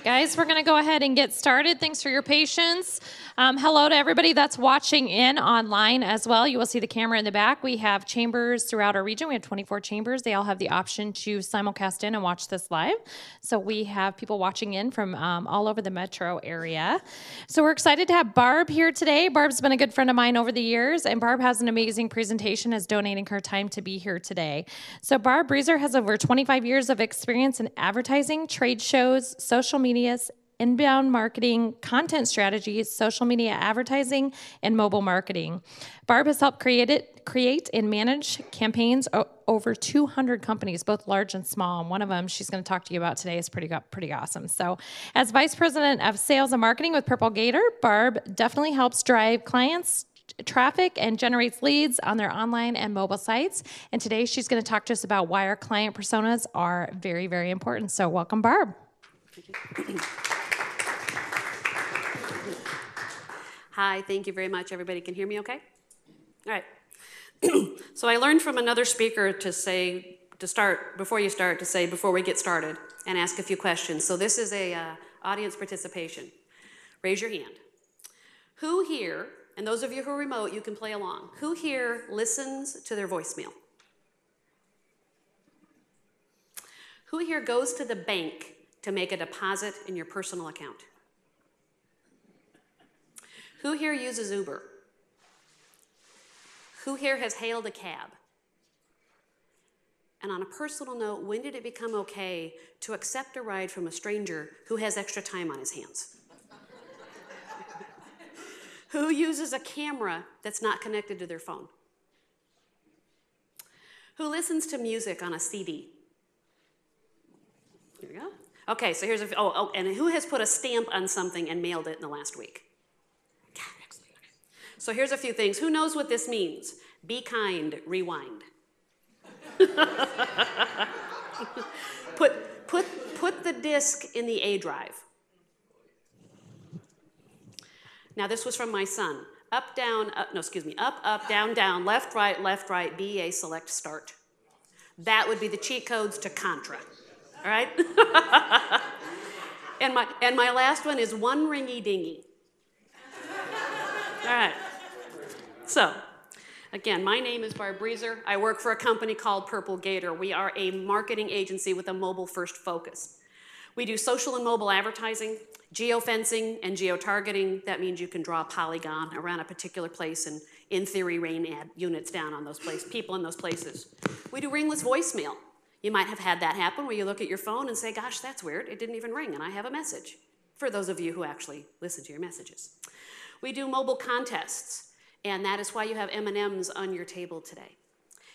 guys, we're going to go ahead and get started. Thanks for your patience. Hello to everybody that's watching in online as well. You will see the camera in the back. We have chambers throughout our region. We have 24 chambers. They all have the option to simulcast in and watch this live. So we have people watching in from all over the metro area. So we're excited to have Barb here today. Barb's been a good friend of mine over the years, and Barb has an amazing presentation, is donating her time to be here today. So Barb Breezer has over 25 years of experience in advertising, trade shows, social media, inbound marketing, content strategies, social media advertising, and mobile marketing. Barb has helped create and manage campaigns over 200 companies, both large and small. And one of them she's going to talk to you about today is pretty awesome. So as Vice President of Sales and Marketing with Purple Gator, Barb definitely helps drive clients traffic and generates leads on their online and mobile sites. And today she's going to talk to us about why our client personas are very, very important. So welcome, Barb. Hi, thank you very much. Everybody can hear me okay? All right. So I learned from another speaker to say, before we get started, and ask a few questions. So this is a audience participation. Raise your hand. Who here, and those of you who are remote, you can play along. Who here listens to their voicemail? Who here goes to the bank to make a deposit in your personal account? Who here uses Uber? Who here has hailed a cab? And on a personal note, when did it become okay to accept a ride from a stranger who has extra time on his hands? Who uses a camera that's not connected to their phone? Who listens to music on a CD? Here we go. Okay, so here's and who has put a stamp on something and mailed it in the last week? So here's a few things. Who knows what this means? Be kind, rewind. Put the disk in the A drive. Now this was from my son. Up, down, up, down, down, left, right, BA, select, start. That would be the cheat codes to Contra, all right? and my last one is one ringy dingy. All right. So, again, my name is Barb Breezer. I work for a company called Purple Gator. We are a marketing agency with a mobile-first focus. We do social and mobile advertising, geofencing, and geotargeting. That means you can draw a polygon around a particular place and, in theory, rain ad units down on those places, people in those places. We do ringless voicemail. You might have had that happen where you look at your phone and say, gosh, that's weird. It didn't even ring, and I have a message, for those of you who actually listen to your messages. We do mobile contests. And that is why you have M&Ms on your table today.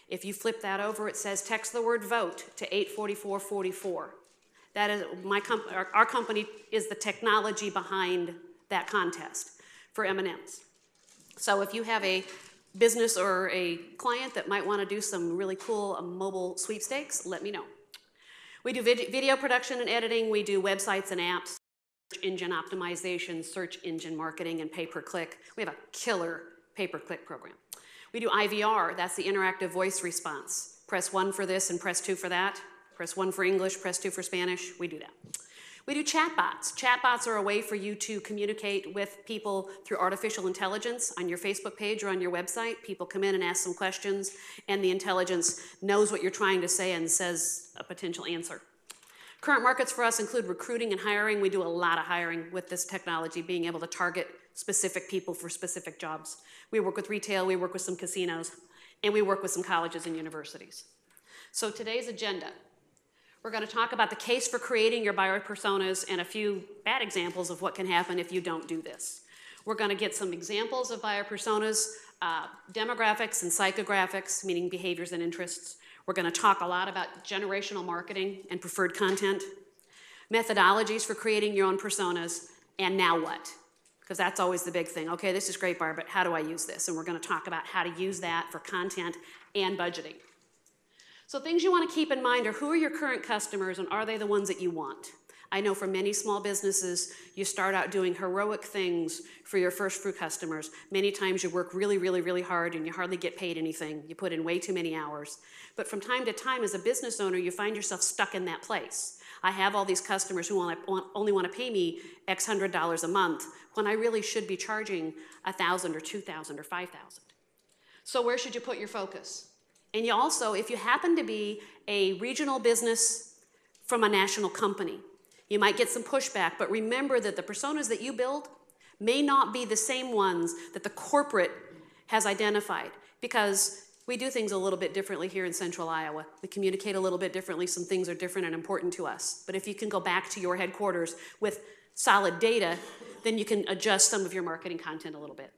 If you flip that over, it says text the word vote to 84444. That is our company is the technology behind that contest for M&Ms. So if you have a business or a client that might want to do some really cool mobile sweepstakes, let me know. We do video production and editing. We do websites and apps, search engine optimization, search engine marketing, and pay-per-click. We have a killer pay-per-click program. We do IVR, that's the interactive voice response. Press 1 for this and press 2 for that. Press 1 for English, press 2 for Spanish. We do that. We do chatbots. Chatbots are a way for you to communicate with people through artificial intelligence on your Facebook page or on your website. People come in and ask some questions, and the intelligence knows what you're trying to say and says a potential answer. Current markets for us include recruiting and hiring. We do a lot of hiring with this technology, being able to target specific people for specific jobs. We work with retail, we work with some casinos, and we work with some colleges and universities. So today's agenda, we're going to talk about the case for creating your buyer personas and a few bad examples of what can happen if you don't do this. We're going to get some examples of buyer personas, demographics and psychographics, meaning behaviors and interests. We're going to talk a lot about generational marketing and preferred content, methodologies for creating your own personas, and now what? Because that's always the big thing. Okay, this is great, Barb, but how do I use this? And we're going to talk about how to use that for content and budgeting. So things you want to keep in mind are who are your current customers and are they the ones that you want? I know for many small businesses, you start out doing heroic things for your first few customers. Many times you work really, really, really hard and you hardly get paid anything. You put in way too many hours. But from time to time as a business owner, you find yourself stuck in that place. I have all these customers who only want to pay me X $100 a month when I really should be charging $1,000 or $2,000 or $5,000. So where should you put your focus? And you also, if you happen to be a regional business from a national company, you might get some pushback, but remember that the personas that you build may not be the same ones that the corporate has identified, because we do things a little bit differently here in central Iowa. We communicate a little bit differently. Some things are different and important to us. But if you can go back to your headquarters with solid data, then you can adjust some of your marketing content a little bit.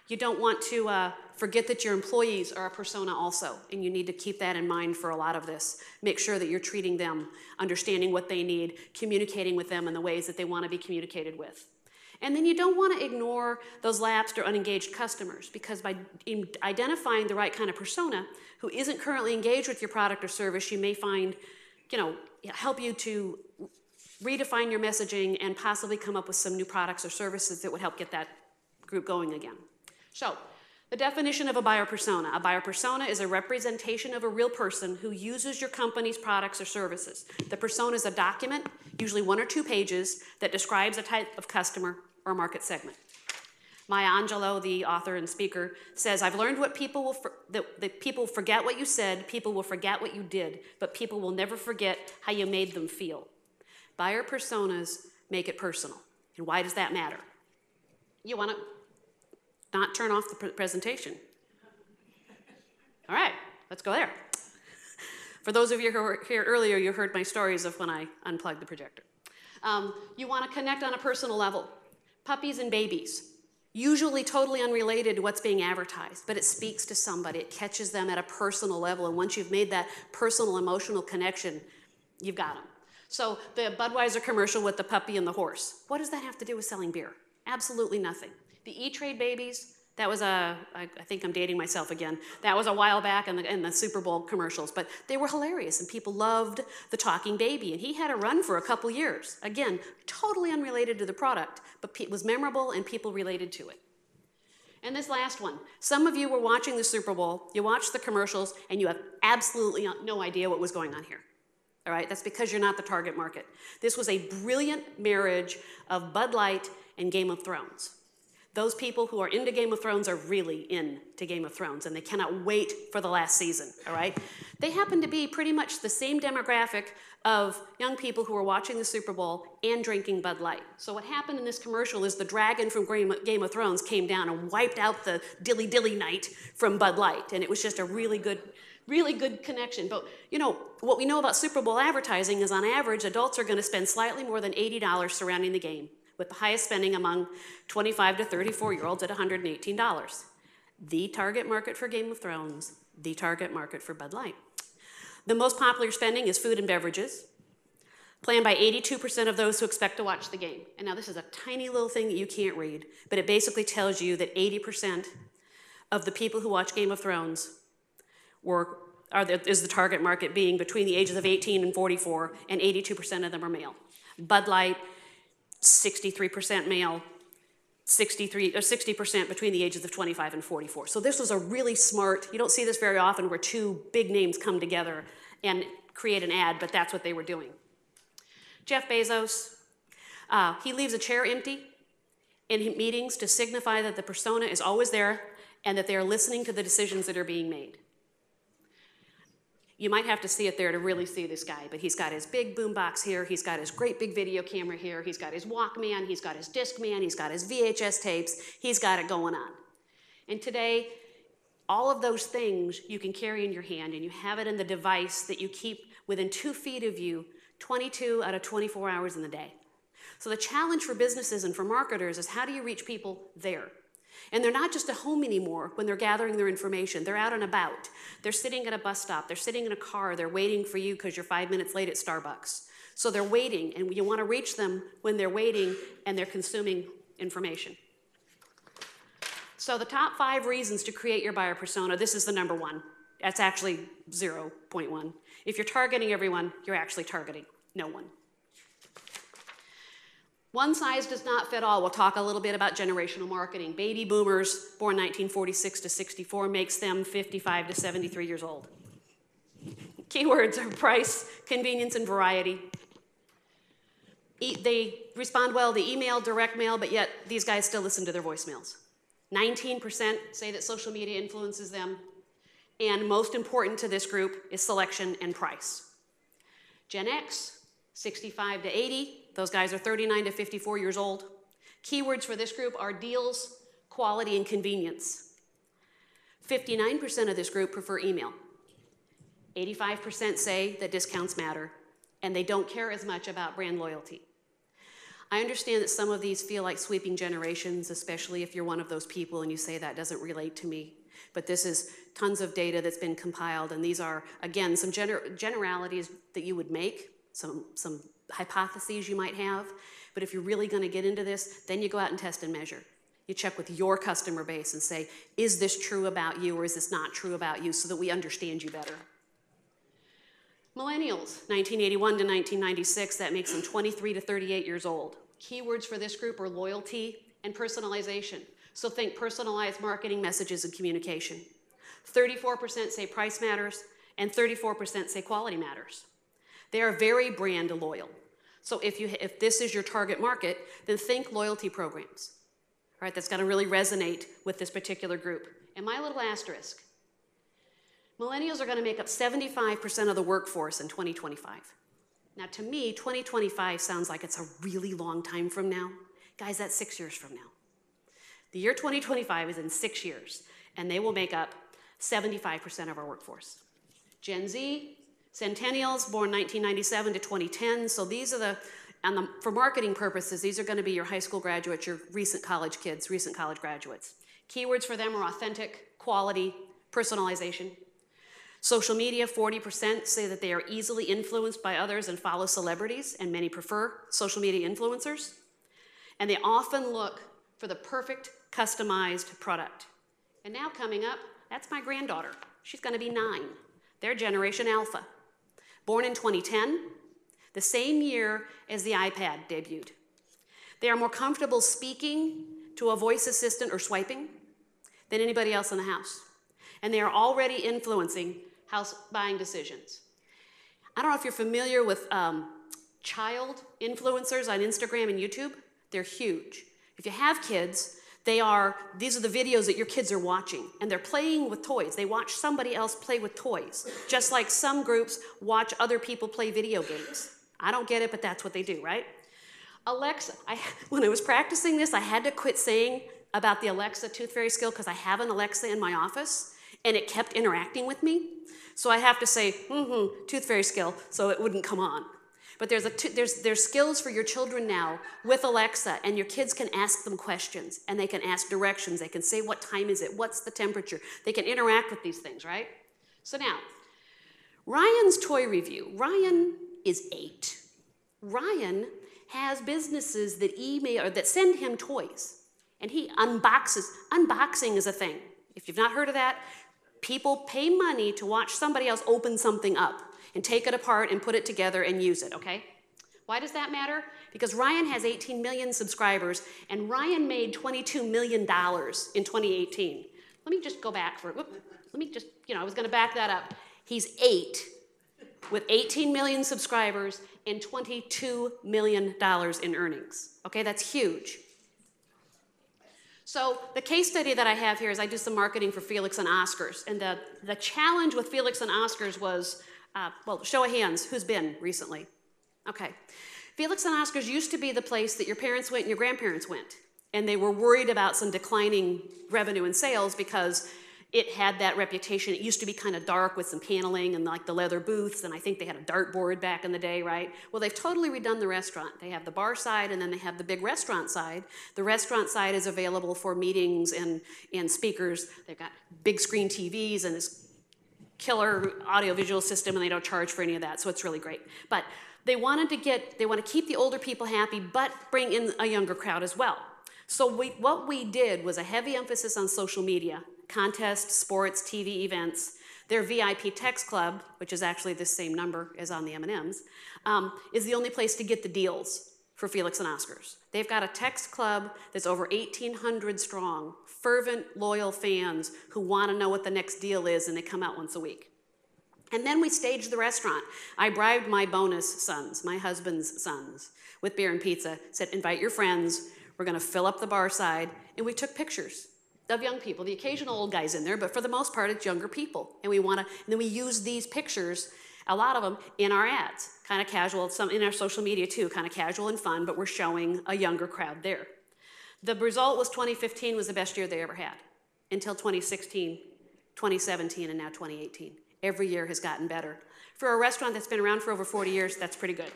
You don't want to forget that your employees are a persona also, and you need to keep that in mind for a lot of this. Make sure that you're treating them, understanding what they need, communicating with them in the ways that they want to be communicated with. And then you don't want to ignore those lapsed or unengaged customers, because by identifying the right kind of persona who isn't currently engaged with your product or service, you may find, help you to redefine your messaging and possibly come up with some new products or services that would help get that group going again. So, the definition of a buyer persona. A buyer persona is a representation of a real person who uses your company's products or services. The persona is a document, usually 1 or 2 pages, that describes a type of customer or market segment. Maya Angelou, the author and speaker, says, I've learned that people forget what you said, people will forget what you did, but people will never forget how you made them feel. Buyer personas make it personal. And why does that matter? You want to not turn off the presentation. All right, let's go there. For those of you who were here earlier, you heard my stories of when I unplugged the projector. You want to connect on a personal level. Puppies and Babies, usually totally unrelated to what's being advertised, but it speaks to somebody. It catches them at a personal level, and once you've made that personal, emotional connection, you've got them. So the Budweiser commercial with the puppy and the horse, what does that have to do with selling beer? Absolutely nothing. The E-Trade Babies, that was I think I'm dating myself again. That was a while back in the Super Bowl commercials, but they were hilarious, and people loved the talking baby, and he had a run for a couple years. Again, totally unrelated to the product, but it was memorable and people related to it. And this last one, some of you were watching the Super Bowl, you watched the commercials, and you have absolutely no idea what was going on here. All right, that's because you're not the target market. This was a brilliant marriage of Bud Light and Game of Thrones. Those people who are into Game of Thrones are really into Game of Thrones, and they cannot wait for the last season, all right? They happen to be pretty much the same demographic of young people who are watching the Super Bowl and drinking Bud Light. So what happened in this commercial is the dragon from Game of Thrones came down and wiped out the Dilly Dilly Night from Bud Light, and it was just a really good connection. But what we know about Super Bowl advertising is on average, adults are going to spend slightly more than $80 surrounding the game, with the highest spending among 25 to 34-year-olds at $118. The target market for Game of Thrones, the target market for Bud Light. The most popular spending is food and beverages, planned by 82% of those who expect to watch the game. And now this is a tiny little thing that you can't read, but it basically tells you that 80% of the people who watch Game of Thrones is the target market, being between the ages of 18 and 44, and 82% of them are male. Bud Light, 63% male, 60% between the ages of 25 and 44. So this was a really smart, you don't see this very often where 2 big names come together and create an ad, but that's what they were doing. Jeff Bezos, he leaves a chair empty in meetings to signify that the persona is always there and that they are listening to the decisions that are being made. You might have to see it there to really see this guy, but he's got his big boombox here, he's got his great big video camera here, he's got his Walkman, he's got his Discman, he's got his VHS tapes, he's got it going on. And today, all of those things you can carry in your hand, and you have it in the device that you keep within 2 feet of you 22 out of 24 hours in the day. So the challenge for businesses and for marketers is, how do you reach people there? And they're not just at home anymore when they're gathering their information. They're out and about. They're sitting at a bus stop. They're sitting in a car. They're waiting for you because you're 5 minutes late at Starbucks. So they're waiting, and you want to reach them when they're waiting and they're consuming information. So the top 5 reasons to create your buyer persona, this is the number 1. That's actually 0.1. If you're targeting everyone, you're actually targeting no one. One size does not fit all. We'll talk a little bit about generational marketing. Baby boomers, born 1946 to 64, makes them 55 to 73 years old. Keywords are price, convenience, and variety. They respond well to email, direct mail, but yet these guys still listen to their voicemails. 19% say that social media influences them. And most important to this group is selection and price. Gen X, 65 to 80. Those guys are 39 to 54 years old. Keywords for this group are deals, quality, and convenience. 59% of this group prefer email. 85% say that discounts matter, and they don't care as much about brand loyalty. I understand that some of these feel like sweeping generations, especially if you're one of those people and you say that doesn't relate to me. But this is tons of data that's been compiled, and these are, again, some generalities that you would make, some hypotheses you might have. But if you're really going to get into this, then you go out and test and measure. You check with your customer base and say, is this true about you or is this not true about you, so that we understand you better. Millennials, 1981 to 1996, that makes them 23 to 38 years old. Keywords for this group are loyalty and personalization. So think personalized marketing messages and communication. 34% say price matters, and 34% say quality matters. They are very brand loyal. So if this is your target market, then think loyalty programs. All right, that's going to really resonate with this particular group. And my little asterisk, millennials are going to make up 75% of the workforce in 2025. Now, to me, 2025 sounds like it's a really long time from now. Guys, that's 6 years from now. The year 2025 is in 6 years, and they will make up 75% of our workforce. Gen Z, Centennials, born 1997 to 2010. So these are for marketing purposes, these are going to be your high school graduates, your recent college kids, recent college graduates. Keywords for them are authentic, quality, personalization. Social media, 40% say that they are easily influenced by others and follow celebrities, and many prefer social media influencers. And they often look for the perfect customized product. And now coming up, that's my granddaughter. She's going to be 9. They're Generation Alpha. Born in 2010, the same year as the iPad debuted. They are more comfortable speaking to a voice assistant or swiping than anybody else in the house. And they are already influencing house buying decisions. I don't know if you're familiar with child influencers on Instagram and YouTube. They're huge. If you have kids, these are the videos that your kids are watching, and they're playing with toys. They watch somebody else play with toys, just like some groups watch other people play video games. I don't get it, but that's what they do, right? Alexa, when I was practicing this, I had to quit saying about the Alexa Tooth Fairy skill because I have an Alexa in my office, and it kept interacting with me. So I have to say, Tooth Fairy skill, so it wouldn't come on. But there's skills for your children now with Alexa, and your kids can ask them questions, and they can ask directions. They can say, what time is it? What's the temperature? They can interact with these things, right? So now, Ryan's toy review. Ryan is 8. Ryan has businesses that send him toys, and he unboxes. Unboxing is a thing. If you've not heard of that, people pay money to watch somebody else open something up and take it apart and put it together and use it, okay? Why does that matter? Because Ryan has 18 million subscribers, and Ryan made $22 million in 2018. Let me just go back I was gonna back that up. He's 8 with 18 million subscribers and $22 million in earnings. Okay, that's huge. So the case study that I have here is I do some marketing for Felix and Oscars, and the challenge with Felix and Oscars was, show of hands, who's been recently? Okay. Felix and Oscars used to be the place that your parents went and your grandparents went, and they were worried about some declining revenue and sales because it had that reputation. It used to be kind of dark with some paneling and like the leather booths, and I think they had a dartboard back in the day, right? Well, they've totally redone the restaurant. They have the bar side, and then they have the big restaurant side. The restaurant side is available for meetings and speakers. They've got big screen TVs and this killer audiovisual system, and they don't charge for any of that, so it's really great. But they want to keep the older people happy, but bring in a younger crowd as well. So what we did was a heavy emphasis on social media, contests, sports, TV events. Their VIP text club, which is actually the same number as on the M&Ms, is the only place to get the deals for Felix and Oscars. They've got a text club that's over 1,800 strong, fervent, loyal fans who want to know what the next deal is, and they come out once a week. And then we staged the restaurant. I bribed my bonus sons, my husband's sons, with beer and pizza, said, invite your friends, we're gonna fill up the bar side, and we took pictures of young people, the occasional old guys in there, but for the most part, it's younger people. And then we use these pictures, a lot of them, in our ads, kind of casual, some in our social media too, kind of casual and fun, but we're showing a younger crowd there. The result was 2015 was the best year they ever had, until 2016, 2017, and now 2018. Every year has gotten better. For a restaurant that's been around for over 40 years, that's pretty good.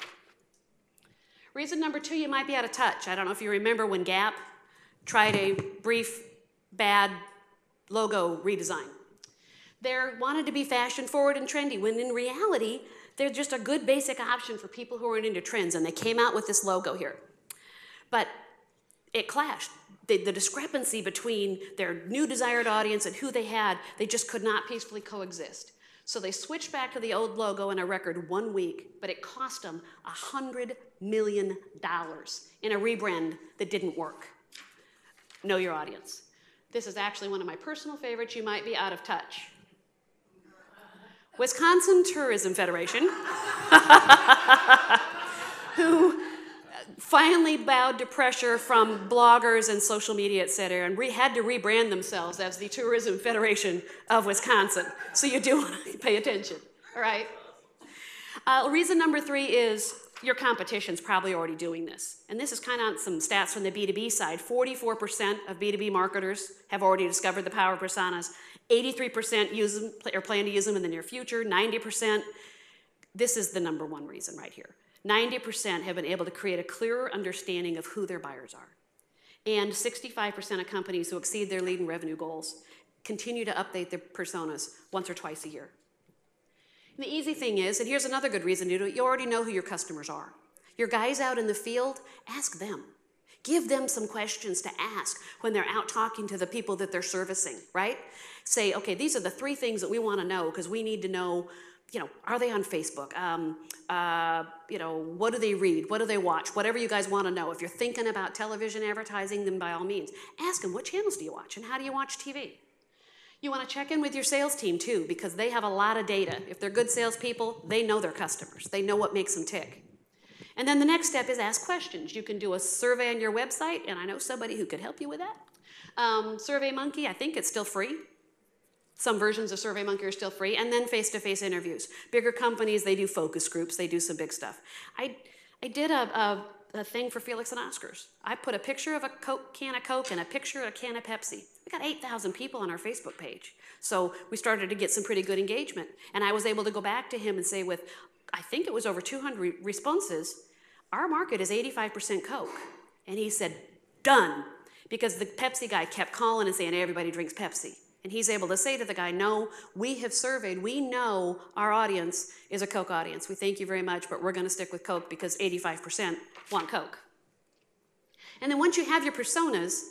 Reason number 2, you might be out of touch. I don't know if you remember when Gap tried a brief, bad logo redesign. They wanted to be fashion forward and trendy, when in reality, they're just a good basic option for people who aren't into trends, and they came out with this logo here. But it clashed. The discrepancy between their new desired audience and who they had, they just could not peacefully coexist. So they switched back to the old logo in a record 1 week, but it cost them $100 million in a rebrand that didn't work. Know your audience. This is actually one of my personal favorites. You might be out of touch. Wisconsin Tourism Federation, who finally bowed to pressure from bloggers and social media, et cetera, and had to rebrand themselves as the Tourism Federation of Wisconsin. So you do want to pay attention, all right? Reason number 3 is your competition's probably already doing this. And this is kind of some stats from the B2B side. 44% of B2B marketers have already discovered the power of personas. 83% use them or plan to use them in the near future. 90%, this is the number 1 reason right here. 90% have been able to create a clearer understanding of who their buyers are. And 65% of companies who exceed their lead and revenue goals continue to update their personas once or twice a year. And the easy thing is, and here's another good reason to do it, you already know who your customers are. Your guys out in the field, ask them. Give them some questions to ask when they're out talking to the people that they're servicing, right? Say, okay, these are the 3 things that we want to know because we need to know, are they on Facebook? What do they read? What do they watch? Whatever you guys want to know. If you're thinking about television advertising, then by all means, ask them, what channels do you watch and how do you watch TV? You want to check in with your sales team too, because they have a lot of data. If they're good salespeople, they know their customers. They know what makes them tick. And then the next step is ask questions. You can do a survey on your website, and I know somebody who could help you with that. SurveyMonkey, I think it's still free. Some versions of SurveyMonkey are still free, and then face-to-face interviews. Bigger companies, they do focus groups, they do some big stuff. I did a thing for Felix and Oscars. I put a picture of a can of Coke and a picture of a can of Pepsi. We got 8,000 people on our Facebook page. So we started to get some pretty good engagement. And I was able to go back to him and say with, I think it was over 200 responses, our market is 85% Coke. And he said, done. Because the Pepsi guy kept calling and saying, everybody drinks Pepsi. And he's able to say to the guy, no, we have surveyed, we know our audience is a Coke audience. We thank you very much, but we're going to stick with Coke because 85% want Coke. And then once you have your personas,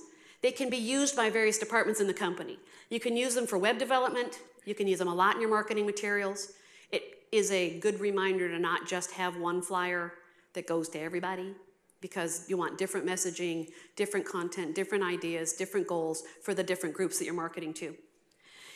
they can be used by various departments in the company. You can use them for web development. You can use them a lot in your marketing materials. It is a good reminder to not just have one flyer that goes to everybody, because you want different messaging, different content, different ideas, different goals for the different groups that you're marketing to.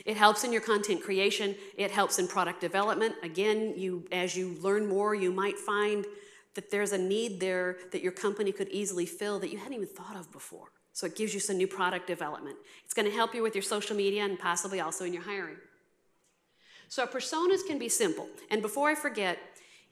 It helps in your content creation. It helps in product development. Again, as you learn more, you might find that there's a need there that your company could easily fill that you hadn't even thought of before. So it gives you some new product development. It's going to help you with your social media and possibly also in your hiring. So personas can be simple. And before I forget,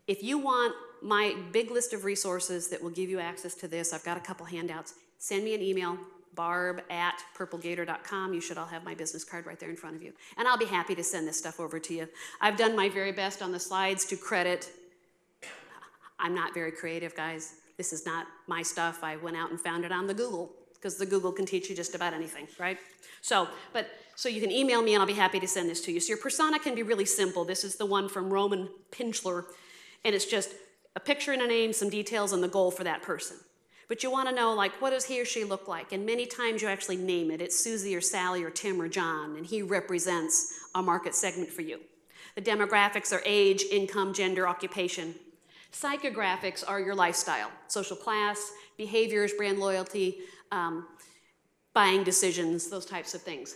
if you want my big list of resources that will give you access to this, I've got a couple handouts. Send me an email, barb@purplegator.com. You should all have my business card right there in front of you. And I'll be happy to send this stuff over to you. I've done my very best on the slides to credit. I'm not very creative, guys. This is not my stuff. I went out and found it on the Google, because the Google can teach you just about anything, right? So you can email me and I'll be happy to send this to you. So your persona can be really simple. This is the one from Roman Pinchler, and it's just a picture and a name, some details, and the goal for that person. But you want to know, like, what does he or she look like? And many times you actually name it. It's Susie or Sally or Tim or John, and he represents a market segment for you. The demographics are age, income, gender, occupation. Psychographics are your lifestyle, social class, behaviors, brand loyalty, buying decisions, those types of things.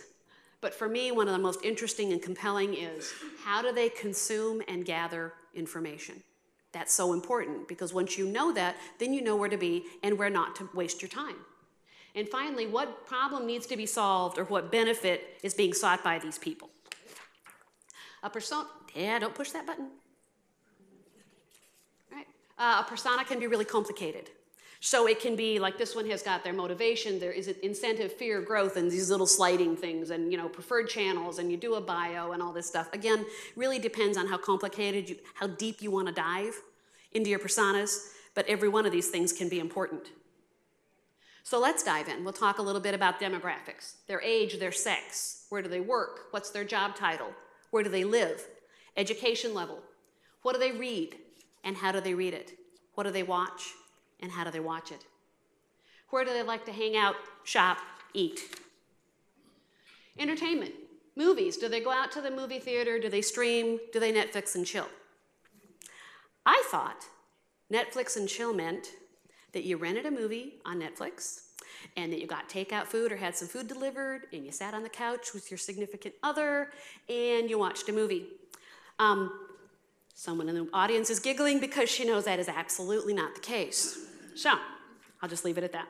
But for me, one of the most interesting and compelling is how do they consume and gather information? That's so important because once you know that, then you know where to be and where not to waste your time. And finally, what problem needs to be solved or what benefit is being sought by these people? A persona, yeah, don't push that button. All right. A persona can be really complicated. So it can be like this one has got their motivation, there is incentive, fear, growth, and these little sliding things, and preferred channels, and you do a bio and all this stuff. Again, really depends on how complicated, how deep you want to dive into your personas, but every one of these things can be important. So let's dive in. We'll talk a little bit about demographics, their age, their sex, where do they work, what's their job title, where do they live, education level, what do they read, and how do they read it, what do they watch, and how do they watch it? Where do they like to hang out, shop, eat? Entertainment, movies. Do they go out to the movie theater? Do they stream? Do they Netflix and chill? I thought Netflix and chill meant that you rented a movie on Netflix and that you got takeout food or had some food delivered and you sat on the couch with your significant other and you watched a movie. Someone in the audience is giggling because she knows that is absolutely not the case. So, I'll just leave it at that.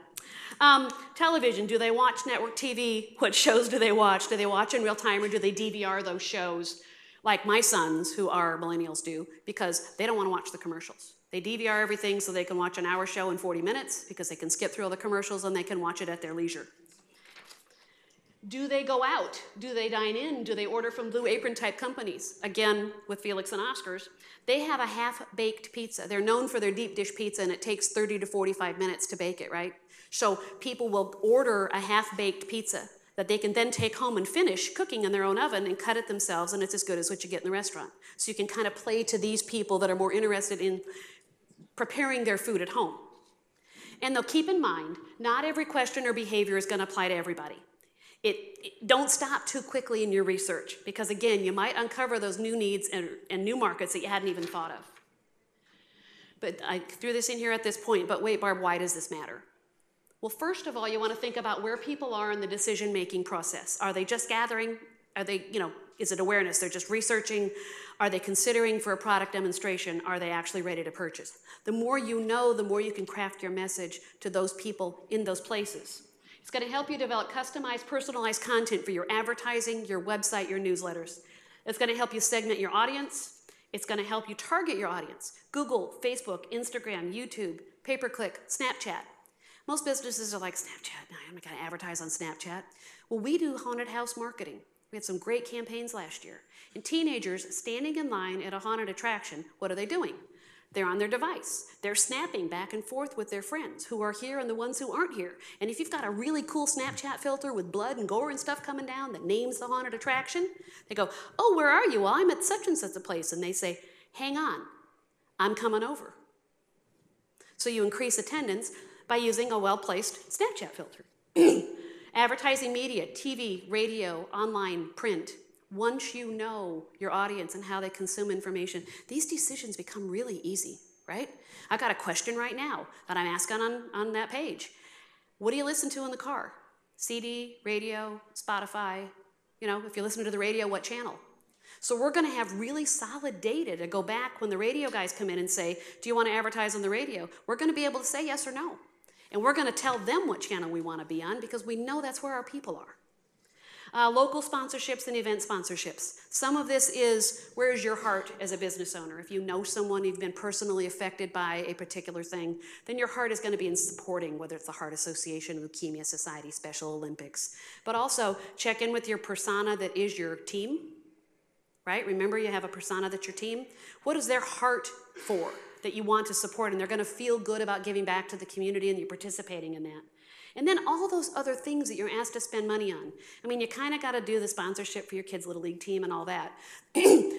Television, do they watch network TV? What shows do they watch? Do they watch in real time or do they DVR those shows like my sons, who are millennials, do, because they don't want to watch the commercials. They DVR everything so they can watch an hour show in 40 minutes because they can skip through all the commercials and they can watch it at their leisure. Do they go out? Do they dine in? Do they order from Blue Apron type companies? Again, with Felix and Oscars, they have a half-baked pizza. They're known for their deep dish pizza and it takes 30 to 45 minutes to bake it, right? So people will order a half-baked pizza that they can then take home and finish cooking in their own oven and cut it themselves, and it's as good as what you get in the restaurant. So you can kind of play to these people that are more interested in preparing their food at home. And they'll keep in mind, not every question or behavior is going to apply to everybody. Don't stop too quickly in your research because, again, you might uncover those new needs and new markets that you hadn't even thought of. But I threw this in here at this point, but wait, Barb, why does this matter? Well, first of all, you want to think about where people are in the decision-making process. Are they just gathering? Are they, is it awareness? They're just researching? Are they considering for a product demonstration? Are they actually ready to purchase? The more you know, the more you can craft your message to those people in those places. It's going to help you develop customized, personalized content for your advertising, your website, your newsletters. It's going to help you segment your audience. It's going to help you target your audience. Google, Facebook, Instagram, YouTube, pay-per-click, Snapchat. Most businesses are like, Snapchat, no, I'm not going to advertise on Snapchat. Well, we do haunted house marketing. We had some great campaigns last year. And teenagers standing in line at a haunted attraction, what are they doing? They're on their device. They're snapping back and forth with their friends who are here and the ones who aren't here. And if you've got a really cool Snapchat filter with blood and gore and stuff coming down that names the haunted attraction, they go, oh, where are you? Well, I'm at such and such a place. And they say, hang on, I'm coming over. So you increase attendance by using a well-placed Snapchat filter. Advertising media, TV, radio, online, print. Once you know your audience and how they consume information, these decisions become really easy, right? I got a question right now that I'm asking on that page. What do you listen to in the car? CD, radio, Spotify? If you listen to the radio, what channel? So we're going to have really solid data to go back when the radio guys come in and say, do you want to advertise on the radio? We're going to be able to say yes or no. And we're going to tell them what channel we want to be on because we know that's where our people are. Local sponsorships and event sponsorships. Some of this is, where's your heart as a business owner? If you know someone who's been personally affected by a particular thing, then your heart is going to be in supporting, whether it's the Heart Association, Leukemia Society, Special Olympics. But also, check in with your persona that is your team, right? Remember, you have a persona that's your team. What is their heart for that you want to support? And they're going to feel good about giving back to the community and you're participating in that. And then all those other things that you're asked to spend money on. I mean, you kind of got to do the sponsorship for your kids' Little League team and all that.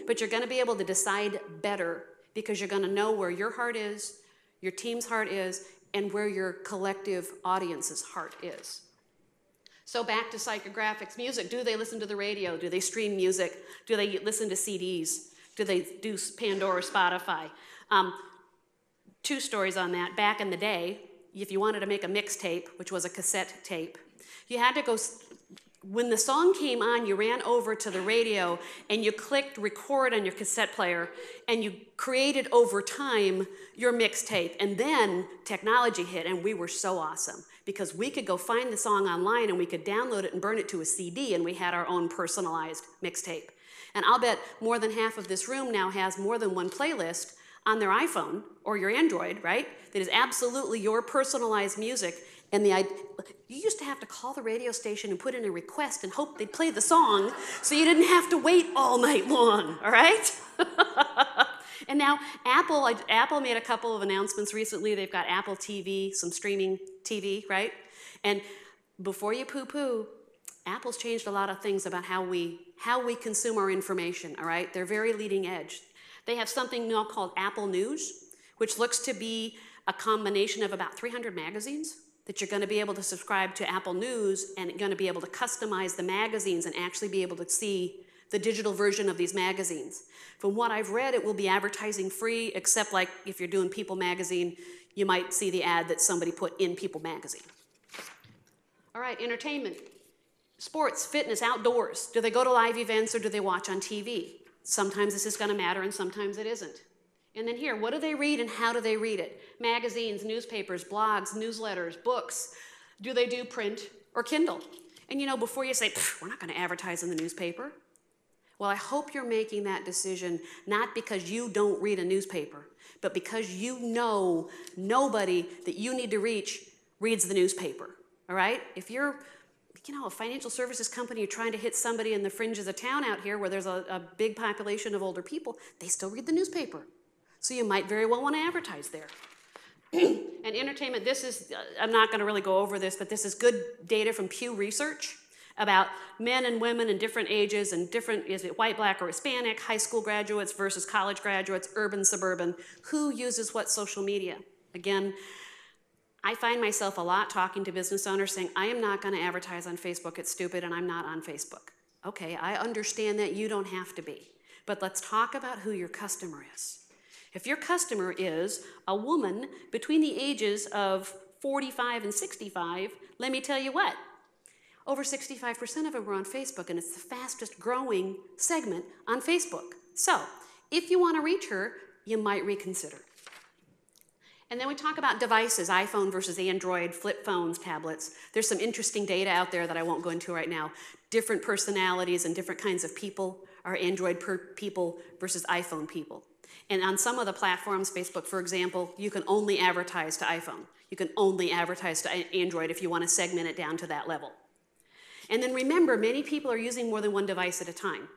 But you're going to be able to decide better because you're going to know where your heart is, your team's heart is, and where your collective audience's heart is. So back to psychographics. Music. Do they listen to the radio? Do they stream music? Do they listen to CDs? Do they do Pandora, Spotify? 2 stories on that. Back in the day, if you wanted to make a mixtape, which was a cassette tape, you had to go when the song came on, you ran over to the radio and you clicked record on your cassette player and you created over time your mixtape. And then technology hit and we were so awesome because we could go find the song online and we could download it and burn it to a CD and we had our own personalized mixtape. And I'll bet more than half of this room now has more than one playlist on their iPhone or your Android, right? That is absolutely your personalized music. And you used to have to call the radio station and put in a request and hope they'd play the song so you didn't have to wait all night long, all right? And now Apple made a couple of announcements recently. They've got Apple TV, some streaming TV, right? And before you poo-poo, Apple's changed a lot of things about how we consume our information, all right? They're very leading edge. They have something now called Apple News, which looks to be a combination of about 300 magazines that you're going to be able to subscribe to Apple News and going to be able to customize the magazines and actually be able to see the digital version of these magazines. From what I've read, it will be advertising free, except like if you're doing People magazine, you might see the ad that somebody put in People magazine. All right, entertainment. Sports, fitness, outdoors. Do they go to live events or do they watch on TV? Sometimes this is going to matter and sometimes it isn't. And then here, what do they read and how do they read it? Magazines, newspapers, blogs, newsletters, books. Do they do print or Kindle? And you know, before you say, we're not going to advertise in the newspaper. Well, I hope you're making that decision not because you don't read a newspaper, but because you know nobody that you need to reach reads the newspaper, all right? If you're a financial services company, you're trying to hit somebody in the fringes of town out here where there's a big population of older people, they still read the newspaper. So you might very well want to advertise there. And entertainment, this is, I'm not going to really go over this, but this is good data from Pew Research about men and women in different ages and different, is it white, black, or Hispanic, high school graduates versus college graduates, urban, suburban, who uses what social media. Again, I find myself a lot talking to business owners saying, I am not going to advertise on Facebook, it's stupid, and I'm not on Facebook. Okay, I understand that you don't have to be, but let's talk about who your customer is. If your customer is a woman between the ages of 45 and 65, let me tell you what, over 65% of them are on Facebook, and it's the fastest growing segment on Facebook. So, if you want to reach her, you might reconsider. And then we talk about devices, iPhone versus Android, flip phones, tablets. There's some interesting data out there that I won't go into right now. Different personalities and different kinds of people are Android people versus iPhone people. And on some of the platforms, Facebook, for example, you can only advertise to iPhone. You can only advertise to Android if you want to segment it down to that level. And then remember, many people are using more than one device at a time.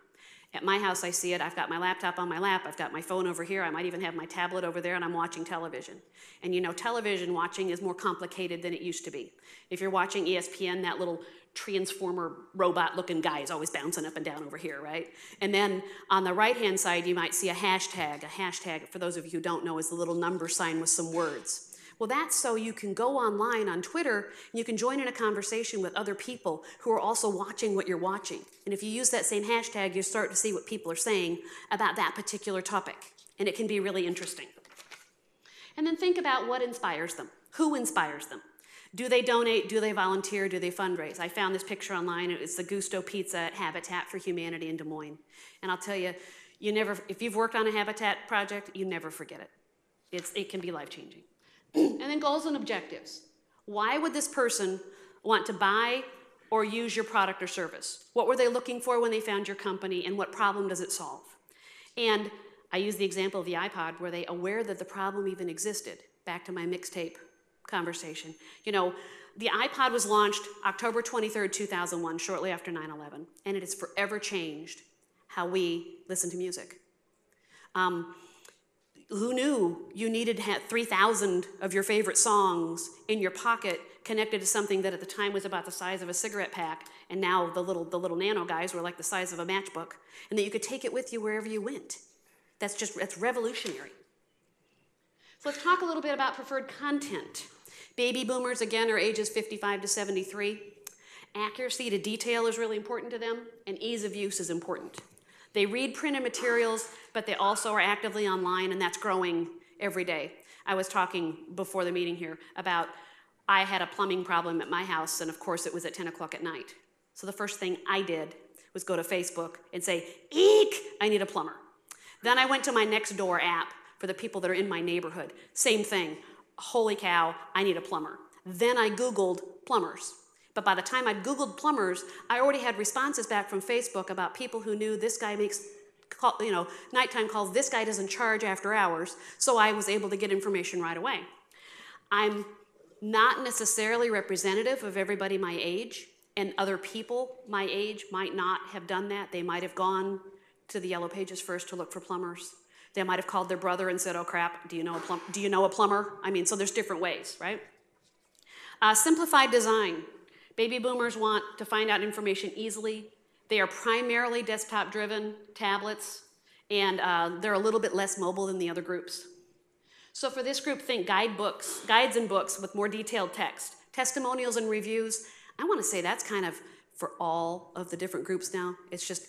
At my house, I see it. I've got my laptop on my lap. I've got my phone over here. I might even have my tablet over there, and I'm watching television. And you know, television watching is more complicated than it used to be. If you're watching ESPN, that little transformer robot-looking guy is always bouncing up and down over here, right? And then on the right-hand side, you might see a hashtag. A hashtag, for those of you who don't know, is the little number sign with some words. Well, that's so you can go online on Twitter and you can join in a conversation with other people who are also watching what you're watching. And if you use that same hashtag, you start to see what people are saying about that particular topic. And it can be really interesting. And then think about what inspires them. Who inspires them? Do they donate? Do they volunteer? Do they fundraise? I found this picture online. It's the Gusto Pizza at Habitat for Humanity in Des Moines. And I'll tell you, if you've worked on a Habitat project, you never forget it. It can be life-changing. And then goals and objectives. Why would this person want to buy or use your product or service? What were they looking for when they found your company, and what problem does it solve? And I use the example of the iPod. Were they aware that the problem even existed? Back to my mixtape conversation. You know, the iPod was launched October 23rd, 2001, shortly after 9/11, and it has forever changed how we listen to music. Who knew you needed to have 3,000 of your favorite songs in your pocket connected to something that at the time was about the size of a cigarette pack, and now the little nano guys were like the size of a matchbook, and that you could take it with you wherever you went. That's revolutionary. So let's talk a little bit about preferred content. Baby boomers, again, are ages 55 to 73. Accuracy to detail is really important to them, and ease of use is important. They read printed materials, but they also are actively online, and that's growing every day. I was talking before the meeting here about I had a plumbing problem at my house, and of course it was at 10 o'clock at night. So the first thing I did was go to Facebook and say, eek, I need a plumber. Then I went to my next door app for the people that are in my neighborhood. Same thing. Holy cow, I need a plumber. Then I Googled plumbers. But by the time I'd Googled plumbers, I already had responses back from Facebook about people who knew this guy makes nighttime calls, this guy doesn't charge after hours, so I was able to get information right away. I'm not necessarily representative of everybody my age, and other people my age might not have done that. They might have gone to the Yellow Pages first to look for plumbers. They might have called their brother and said, oh crap, do you know a plumber? I mean, so there's different ways, right? Simplified design. Baby boomers want to find out information easily. They are primarily desktop-driven tablets, and they're a little bit less mobile than the other groups. So for this group, think guides and books with more detailed text. Testimonials and reviews. I want to say that's kind of for all of the different groups now. It's just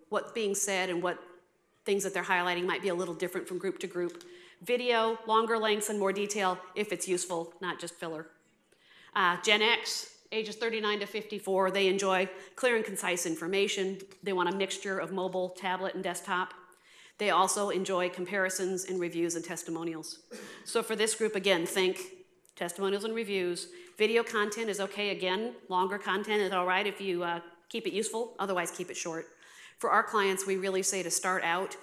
what's being said and what things that they're highlighting might be a little different from group to group. Video, longer lengths and more detail if it's useful, not just filler. Gen X, ages 39 to 54, they enjoy clear and concise information. They want a mixture of mobile, tablet, and desktop. They also enjoy comparisons and reviews and testimonials. So for this group, again, think testimonials and reviews. Video content is okay, again. Longer content is all right if you keep it useful, otherwise keep it short. For our clients, we really say to start out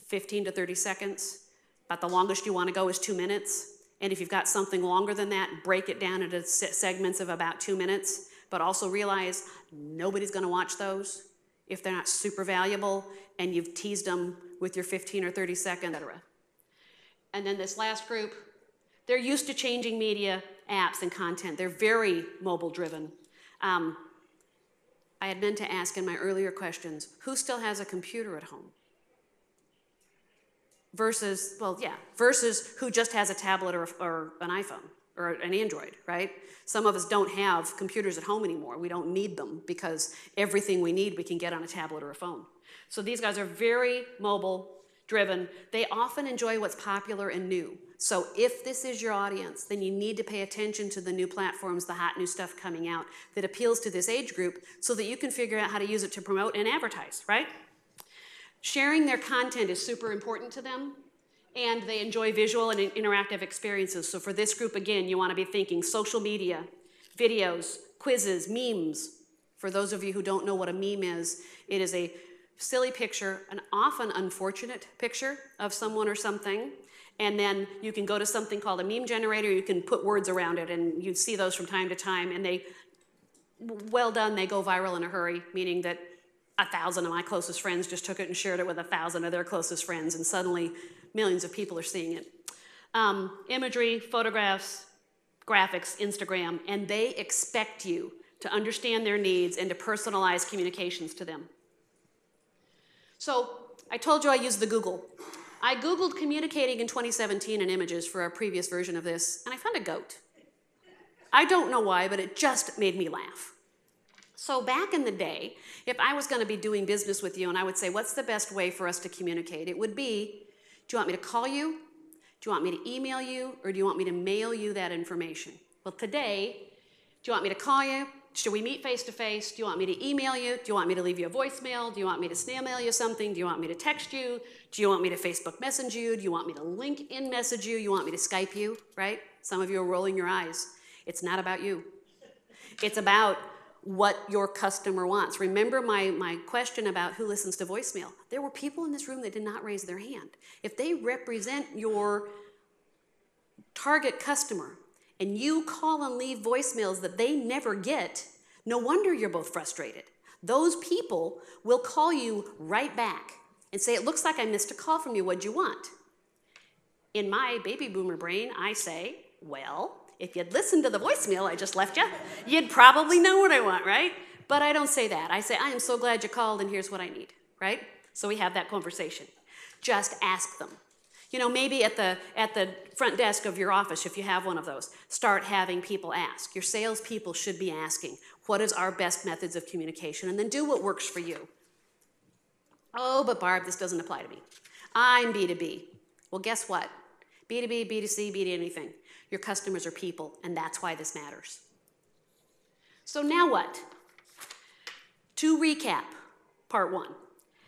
15 to 30 seconds. About the longest you want to go is 2 minutes. And if you've got something longer than that, break it down into segments of about 2 minutes. But also realize nobody's going to watch those if they're not super valuable and you've teased them with your 15 or 30 seconds, etc. And then this last group, they're used to changing media, apps, and content. They're very mobile driven. I had meant to ask in my earlier questions, who still has a computer at home? Versus who just has a tablet or an iPhone or an Android, right? Some of us don't have computers at home anymore. We don't need them because everything we need we can get on a tablet or a phone. So these guys are very mobile driven. They often enjoy what's popular and new. So if this is your audience, then you need to pay attention to the new platforms, the hot new stuff coming out that appeals to this age group so that you can figure out how to use it to promote and advertise, right? Sharing their content is super important to them, and they enjoy visual and interactive experiences. So for this group, again, you want to be thinking social media, videos, quizzes, memes. For those of you who don't know what a meme is, it is a silly picture, an often unfortunate picture of someone or something, and then you can go to something called a meme generator, you can put words around it, and you see those from time to time, and well done, they go viral in a hurry, meaning that 1,000 of my closest friends just took it and shared it with 1,000 of their closest friends, and suddenly millions of people are seeing it. Imagery, photographs, graphics, Instagram, and they expect you to understand their needs and to personalize communications to them. So I told you I used the Google. I Googled communicating in 2017 in images for a previous version of this, and I found a goat. I don't know why, but it just made me laugh. So back in the day, if I was going to be doing business with you and I would say, what's the best way for us to communicate? It would be, do you want me to call you? Do you want me to email you? Or do you want me to mail you that information? Well, today, do you want me to call you? Should we meet face to face? Do you want me to email you? Do you want me to leave you a voicemail? Do you want me to snail mail you something? Do you want me to text you? Do you want me to Facebook message you? Do you want me to LinkedIn message you? You want me to Skype you, right? Some of you are rolling your eyes. It's not about you. It's about what your customer wants. Remember my question about who listens to voicemail. There were people in this room that did not raise their hand. If they represent your target customer and you call and leave voicemails that they never get, no wonder you're both frustrated. Those people will call you right back and say, it looks like I missed a call from you, what'd you want? In my baby boomer brain, I say, well, if you'd listened to the voicemail I just left you, you'd probably know what I want, right? But I don't say that. I say, I am so glad you called and here's what I need, right? So we have that conversation. Just ask them. You know, maybe at the front desk of your office, if you have one of those, start having people ask. Your salespeople should be asking, what is our best methods of communication? And then do what works for you. Oh, but Barb, this doesn't apply to me. I'm B2B. Well, guess what? B2B, B2C, B2 anything. Your customers are people, and that's why this matters. So now what? To recap, part one.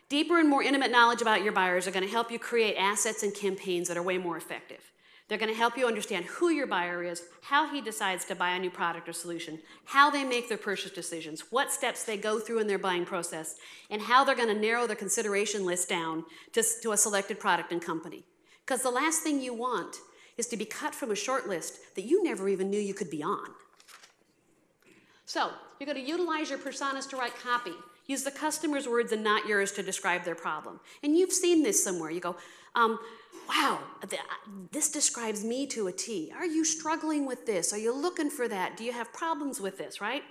Deeper and more intimate knowledge about your buyers are going to help you create assets and campaigns that are way more effective. They're going to help you understand who your buyer is, how he decides to buy a new product or solution, how they make their purchase decisions, what steps they go through in their buying process, and how they're going to narrow their consideration list down to a selected product and company. Because the last thing you want is to be cut from a short list that you never even knew you could be on. So, you're going to utilize your personas to write copy. Use the customer's words and not yours to describe their problem. And you've seen this somewhere. You go, wow, this describes me to a T. Are you struggling with this? Are you looking for that? Do you have problems with this, right?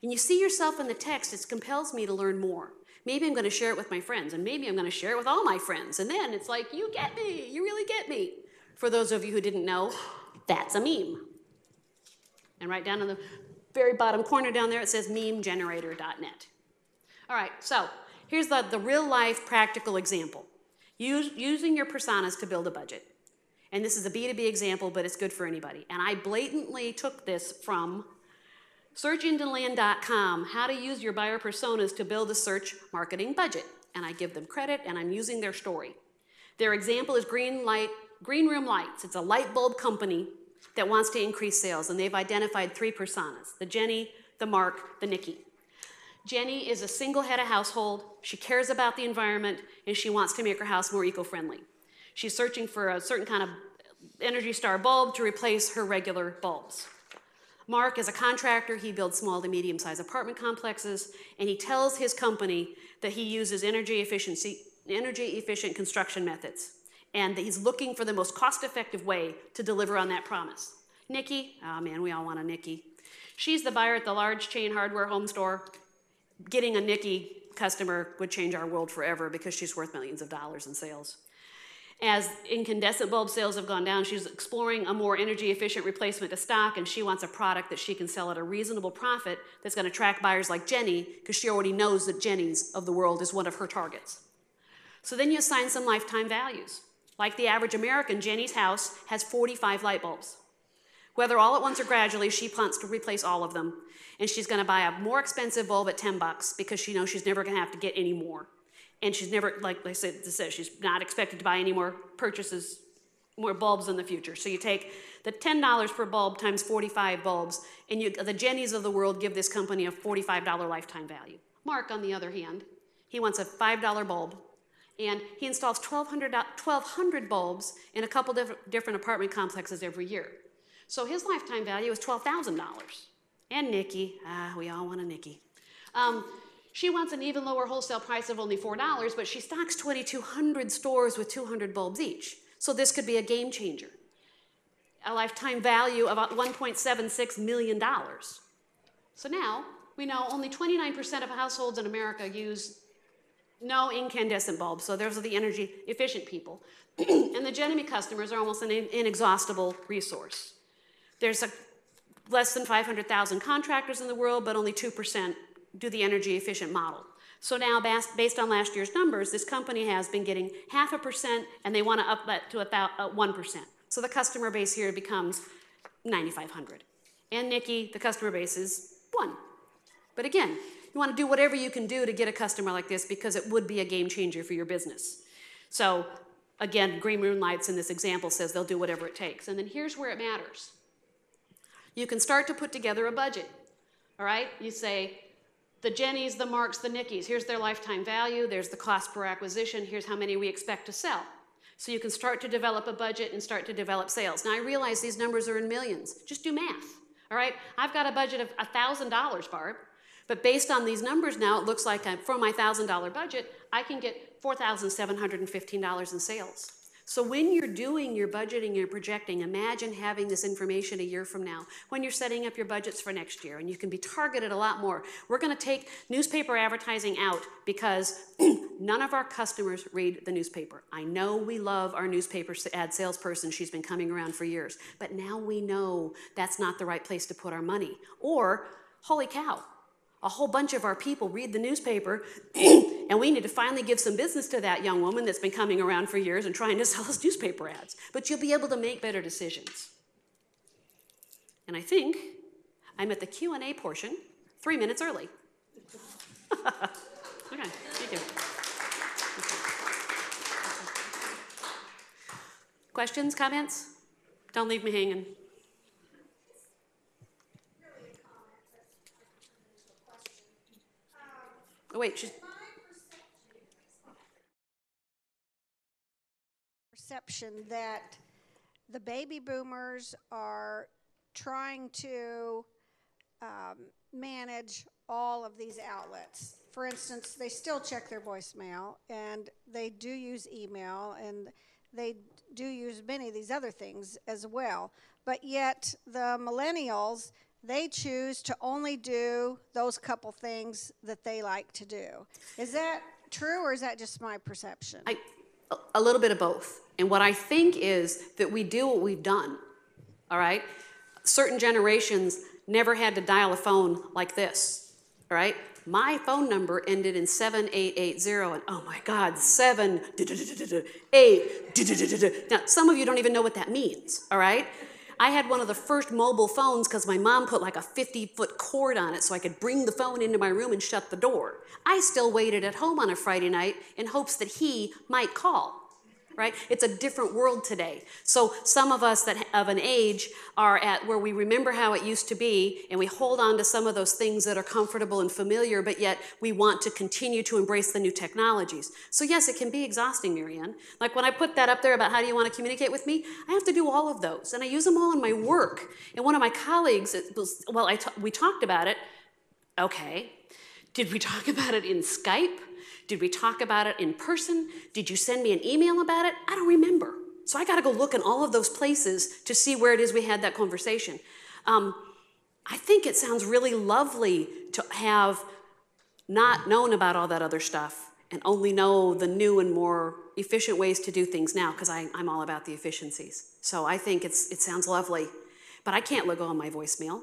And you see yourself in the text. It compels me to learn more. Maybe I'm going to share it with my friends, and maybe I'm going to share it with all my friends. And then it's like, you get me. You really get me. For those of you who didn't know, that's a meme. And right down in the very bottom corner down there, it says memegenerator.net. All right, so here's the real-life practical example. Using your personas to build a budget. And this is a B2B example, but it's good for anybody. And I blatantly took this from searchengineland.com, how to use your buyer personas to build a search marketing budget. And I give them credit, and I'm using their story. Their example is Green Room Lights. It's a light bulb company that wants to increase sales, and they've identified 3 personas, the Jenny, the Mark, the Nikki. Jenny is a single head of household. She cares about the environment, and she wants to make her house more eco-friendly. She's searching for a certain kind of Energy Star bulb to replace her regular bulbs. Mark is a contractor. He builds small to medium-sized apartment complexes, and he tells his company that he uses energy-efficient construction methods, and that he's looking for the most cost-effective way to deliver on that promise. Nikki, oh man, we all want a Nikki. She's the buyer at the large chain hardware home store. Getting a Nikki customer would change our world forever because she's worth millions of dollars in sales. As incandescent bulb sales have gone down, she's exploring a more energy-efficient replacement to stock, and she wants a product that she can sell at a reasonable profit that's going to attract buyers like Jenny, because she already knows that Jenny's of the world is one of her targets. So then you assign some lifetime values. Like the average American, Jenny's house has 45 light bulbs. Whether all at once or gradually, she plans to replace all of them. And she's going to buy a more expensive bulb at $10 because she knows she's never going to have to get any more. And she's never, like I said, she's not expected to buy any more more bulbs in the future. So you take the $10 per bulb times 45 bulbs, and the Jennies of the world give this company a $45 lifetime value. Mark, on the other hand, he wants a $5 bulb, and he installs 1,200 bulbs in a couple different apartment complexes every year. So his lifetime value is $12,000. And Nikki, we all want a Nikki. She wants an even lower wholesale price of only $4, but she stocks 2,200 stores with 200 bulbs each. So this could be a game changer. A lifetime value of $1.76 million. So now we know only 29% of households in America use no incandescent bulbs. So those are the energy efficient people. And the Jenny customers are almost an inexhaustible resource. There's less than 500,000 contractors in the world, but only 2% do the energy efficient model. So now, based on last year's numbers, this company has been getting 0.5%, and they want to up that to 1%. So the customer base here becomes 9,500. And Nikki, the customer base is 1. But again, you want to do whatever you can do to get a customer like this, because it would be a game changer for your business. So again, Green Room Lights in this example says they'll do whatever it takes. And then here's where it matters. You can start to put together a budget. All right? You say, the Jennies, the Marks, the Nickies, here's their lifetime value, there's the cost per acquisition, here's how many we expect to sell. So you can start to develop a budget and start to develop sales. Now I realize these numbers are in millions. Just do math, all right? I've got a budget of $1,000, Barb, but based on these numbers now, it looks like for my $1,000 budget, I can get $4,715 in sales. So when you're doing your budgeting and projecting, imagine having this information a year from now, when you're setting up your budgets for next year, and you can be targeted a lot more. We're going to take newspaper advertising out because none of our customers read the newspaper. I know we love our newspaper ad salesperson. She's been coming around for years. But now we know that's not the right place to put our money. Or, holy cow, a whole bunch of our people read the newspaper, and we need to finally give some business to that young woman that's been coming around for years and trying to sell us newspaper ads. But you'll be able to make better decisions. And I think I'm at the Q&A portion 3 minutes early. Okay, thank you. Questions, comments? Don't leave me hanging. Oh, wait, she's... Perception that the baby boomers are trying to manage all of these outlets. For instance, they still check their voicemail, and they do use email, and they do use many of these other things as well. But yet the millennials, they choose to only do those couple things that they like to do. Is that true, or is that just my perception? A little bit of both. And what I think is that we do what we've done, all right? Certain generations never had to dial a phone like this, all right? My phone number ended in 7880, and oh my God, 7, 8, now some of you don't even know what that means, all right? I had one of the first mobile phones because my mom put like a 50-foot cord on it so I could bring the phone into my room and shut the door. I still waited at home on a Friday night in hopes that he might call. Right? It's a different world today. So some of us that of an age are at where we remember how it used to be, and we hold on to some of those things that are comfortable and familiar, but yet we want to continue to embrace the new technologies. So yes, it can be exhausting, Marianne. Like when I put that up there about how do you want to communicate with me, I have to do all of those, and I use them all in my work. And one of my colleagues, we talked about it. Okay, did we talk about it in Skype? Did we talk about it in person? Did you send me an email about it? I don't remember. So I got to go look in all of those places to see where it is we had that conversation. I think it sounds really lovely to have not known about all that other stuff and only know the new and more efficient ways to do things now, because I'm all about the efficiencies. So I think it sounds lovely, but I can't let go of my voicemail.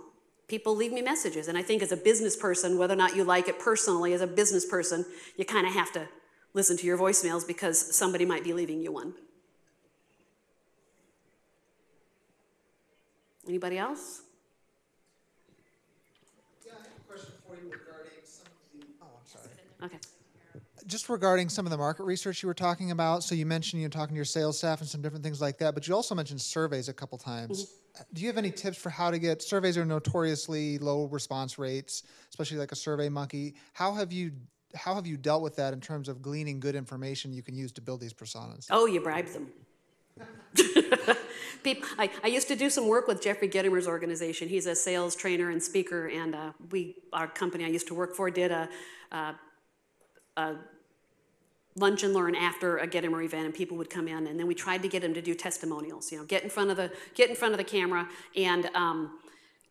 People leave me messages, and I think as a business person, whether or not you like it personally, as a business person, you kind of have to listen to your voicemails because somebody might be leaving you one. Anybody else? Yeah, I have a question for you regarding some of the... Oh, I'm sorry. Okay. Just regarding some of the market research you were talking about, so you mentioned you're talking to your sales staff and some different things like that, but you also mentioned surveys a couple times. Mm-hmm. Do you have any tips for how to get... Surveys are notoriously low response rates, especially like a Survey Monkey. How have you dealt with that in terms of gleaning good information you can use to build these personas? Oh, you bribe them. I used to do some work with Jeffrey Gittimer's organization. He's a sales trainer and speaker, and our company I used to work for did a lunch and learn after a Gittimer event, and people would come in, and then we tried to get them to do testimonials. You know, get in front of the camera and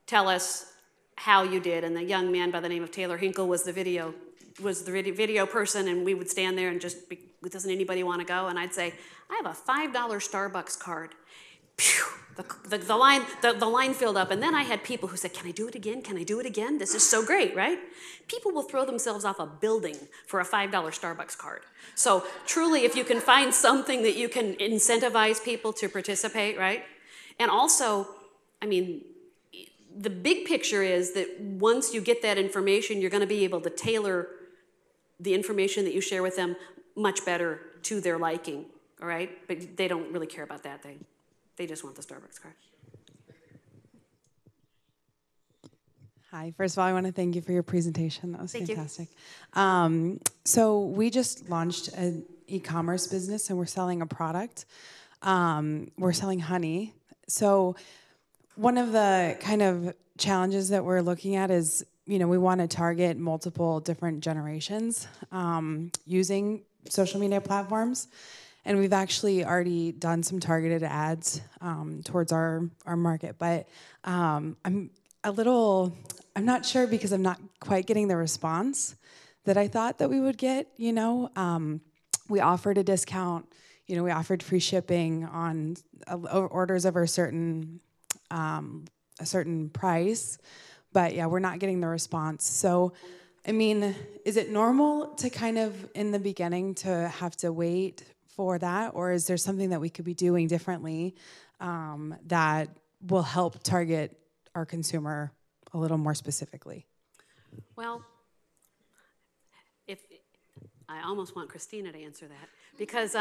tell us how you did. And the young man by the name of Taylor Hinkle was the video person, and we would stand there and just be, doesn't anybody want to go? And I'd say, I have a $5 Starbucks card. Pew! The line filled up, and then I had people who said, can I do it again? Can I do it again? This is so great, right? People will throw themselves off a building for a $5 Starbucks card. So truly, if you can find something that you can incentivize people to participate, right? And also, I mean, the big picture is that once you get that information, you're going to be able to tailor the information that you share with them much better to their liking, all right? But they don't really care about that. They just want the Starbucks card. Hi, first of all, I want to thank you for your presentation. That was fantastic. So we just launched an e-commerce business, and we're selling a product. We're selling honey. So one of the kind of challenges that we're looking at is, you know, we want to target multiple different generations using social media platforms. And we've actually already done some targeted ads towards our market. But I'm not sure because I'm not quite getting the response that I thought that we would get, you know. We offered a discount, you know, we offered free shipping on orders over a certain price. But yeah, we're not getting the response. So, I mean, is it normal to kind of, in the beginning, to have to wait for that, or is there something that we could be doing differently that will help target our consumer a little more specifically? Well, if I almost want Christina to answer that, because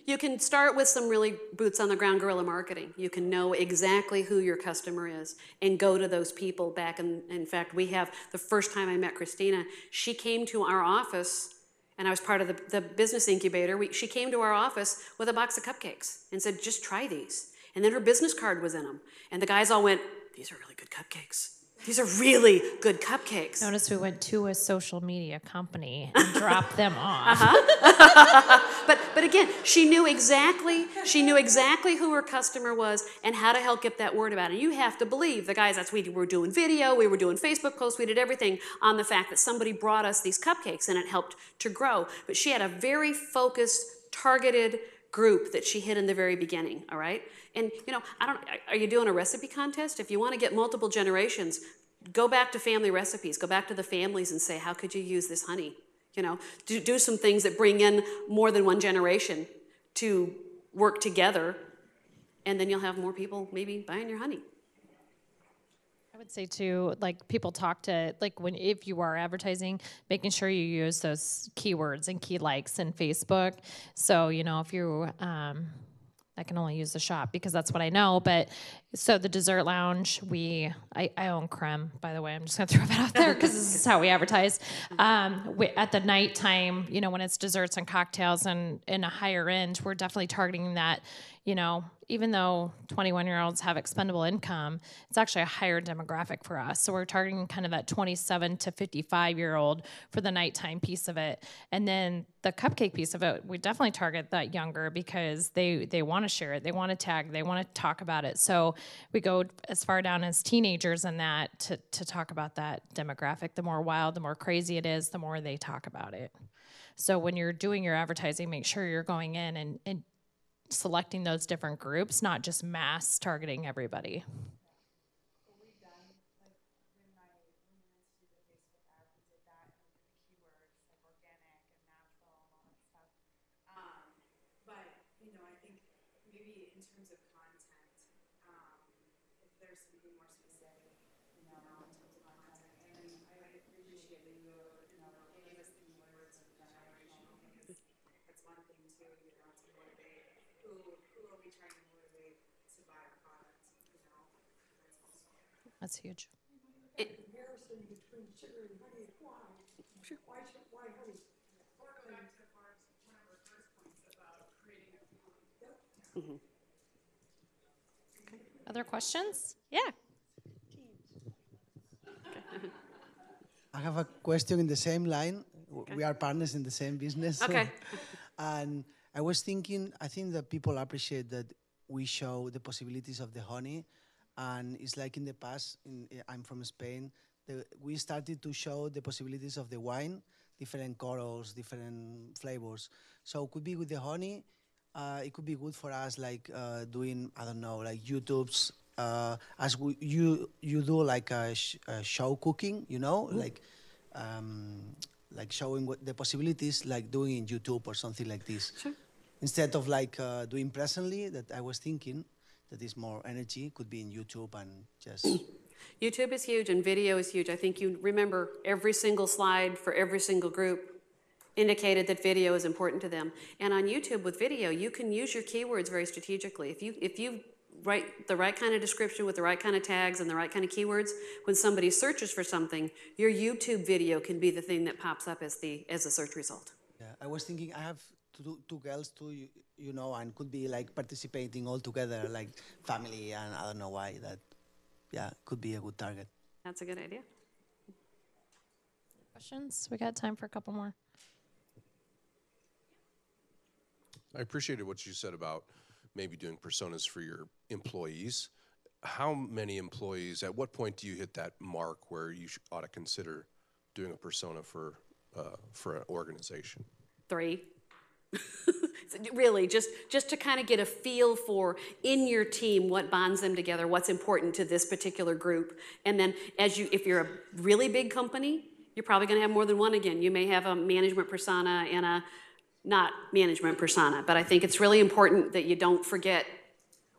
you can start with some really boots on the ground guerrilla marketing. You can know exactly who your customer is and go to those people back. In fact, we have, the first time I met Christina, she came to our office, and I was part of the business incubator. She came to our office with a box of cupcakes and said, just try these. And then her business card was in them. And the guys all went, these are really good cupcakes. These are really good cupcakes. Notice we went to a social media company and dropped them off. But again, she knew exactly who her customer was and how to help get that word about it. And you have to believe the guys, we were doing video, we were doing Facebook posts, we did everything on the fact that somebody brought us these cupcakes and it helped to grow. But she had a very focused, targeted group that she hit in the very beginning, all right? And, are you doing a recipe contest? If you want to get multiple generations, go back to family recipes, go back to the families and say, how could you use this honey? Do some things that bring in more than one generation to work together, and then you'll have more people maybe buying your honey. I would say too, like people talk to, like if you are advertising, making sure you use those keywords and key likes in Facebook. So, if you, I can only use the shop because that's what I know. But so the dessert lounge, I own Creme, by the way. I'm just going to throw that out there because this is how we advertise. At the nighttime, when it's desserts and cocktails and in a higher end, we're definitely targeting that. Even though 21-year-olds have expendable income, it's actually a higher demographic for us. So we're targeting kind of that 27 to 55-year-old for the nighttime piece of it. And then the cupcake piece of it, we definitely target that younger because they want to share it, they want to tag, they want to talk about it. So we go as far down as teenagers in that to talk about that demographic. The more wild, the more crazy it is, the more they talk about it. So when you're doing your advertising, make sure you're going in and selecting those different groups, not just mass targeting everybody. That's huge. Comparison between sugar and honey. Why? Sure. Why honey? Or go back to Barb's one of her first points about creating a feeling. Okay. Other questions? Yeah. I have a question in the same line. Okay. We are partners in the same business. Okay. And I was thinking, I think that people appreciate that we show the possibilities of the honey. And it's like in the past, I'm from Spain, we started to show the possibilities of the wine, different colors, different flavors. So it could be with the honey, it could be good for us like doing, I don't know, like YouTube's, as you do like a show cooking, like showing what the possibilities like doing in YouTube or something like this. Sure. Instead of like doing presently, that I was thinking, that is more energy, could be in YouTube and just... YouTube is huge and video is huge. I think you remember every single slide for every single group indicated that video is important to them. And on YouTube with video, you can use your keywords very strategically. If you write the right kind of description with the right kind of tags and the right kind of keywords, when somebody searches for something, your YouTube video can be the thing that pops up as the search result. Yeah, I was thinking I have two girls too, and could be like participating all together, like family, and I don't know why that, could be a good target. That's a good idea. Questions? We got time for a couple more. I appreciated what you said about maybe doing personas for your employees. How many employees, at what point do you hit that mark where you ought to consider doing a persona for an organization? 3. Really, just to kind of get a feel for, in your team, what bonds them together, what's important to this particular group. And then if you're a really big company, you're probably going to have more than one again. You may have a management persona and a not management persona. But I think it's really important that you don't forget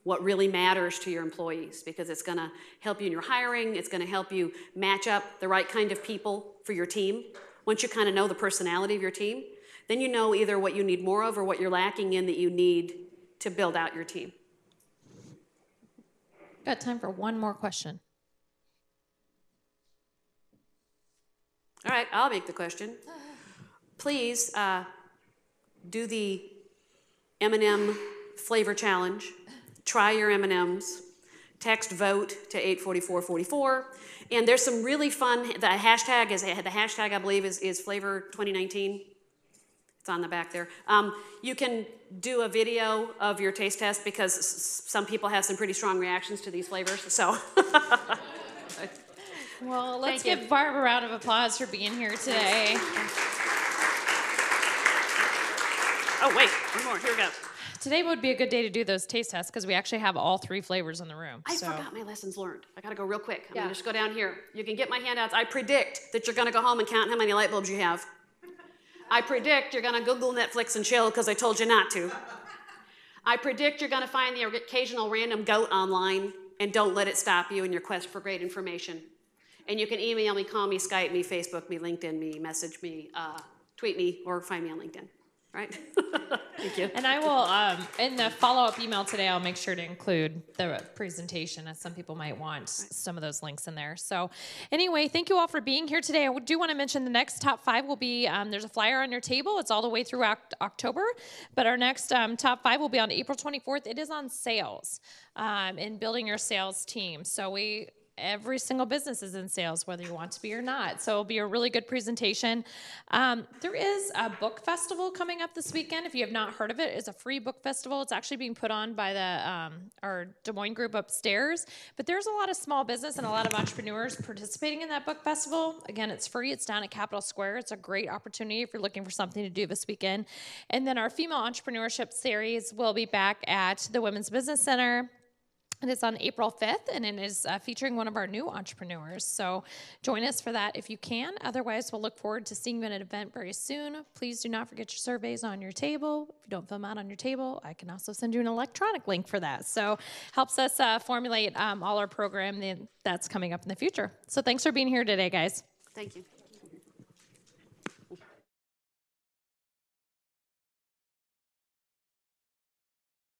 what really matters to your employees, because it's going to help you in your hiring. It's going to help you match up the right kind of people for your team. once you kind of know the personality of your team, then you know either what you need more of or what you're lacking in that you need to build out your team. Got time for one more question. All right, I'll make the question. Please do the M&M flavor challenge. Try your M&Ms. Text vote to 84444. And there's some really fun, the hashtag I believe is flavor 2019. It's on the back there. You can do a video of your taste test because some people have some pretty strong reactions to these flavors. So, well, let's give Barb a round of applause for being here today. Oh, wait, one more. Here we go. Today would be a good day to do those taste tests because we actually have all 3 flavors in the room. I forgot my lessons learned. I got to go real quick. I'm going to just go down here. You can get my handouts. I predict that you're going to go home and count how many light bulbs you have. I predict you're going to Google Netflix and chill because I told you not to. I predict you're going to find the occasional random goat online and don't let it stop you in your quest for great information. And you can email me, call me, Skype me, Facebook me, LinkedIn me, message me, tweet me, or find me on LinkedIn. Right? Thank you. And I will, in the follow-up email today, I'll make sure to include the presentation, as some people might want some of those links in there. So anyway, thank you all for being here today. I do want to mention the next top 5 will be, there's a flyer on your table. It's all the way through October. But our next top 5 will be on April 24th. It is on sales and building your sales team. So every single business is in sales, whether you want to be or not. So it'll be a really good presentation. There is a book festival coming up this weekend. If you have not heard of it, it's a free book festival. It's actually being put on by our Des Moines group upstairs. But there's a lot of small business and a lot of entrepreneurs participating in that book festival. Again, it's free. It's down at Capitol Square. It's a great opportunity if you're looking for something to do this weekend. And then our female entrepreneurship series will be back at the Women's Business Center. And it's on April 5th, and it is featuring one of our new entrepreneurs. So join us for that if you can. Otherwise, we'll look forward to seeing you at an event very soon. Please do not forget your surveys on your table. If you don't fill them out on your table, I can also send you an electronic link for that. So helps us formulate all our program that's coming up in the future. So thanks for being here today, guys. Thank you.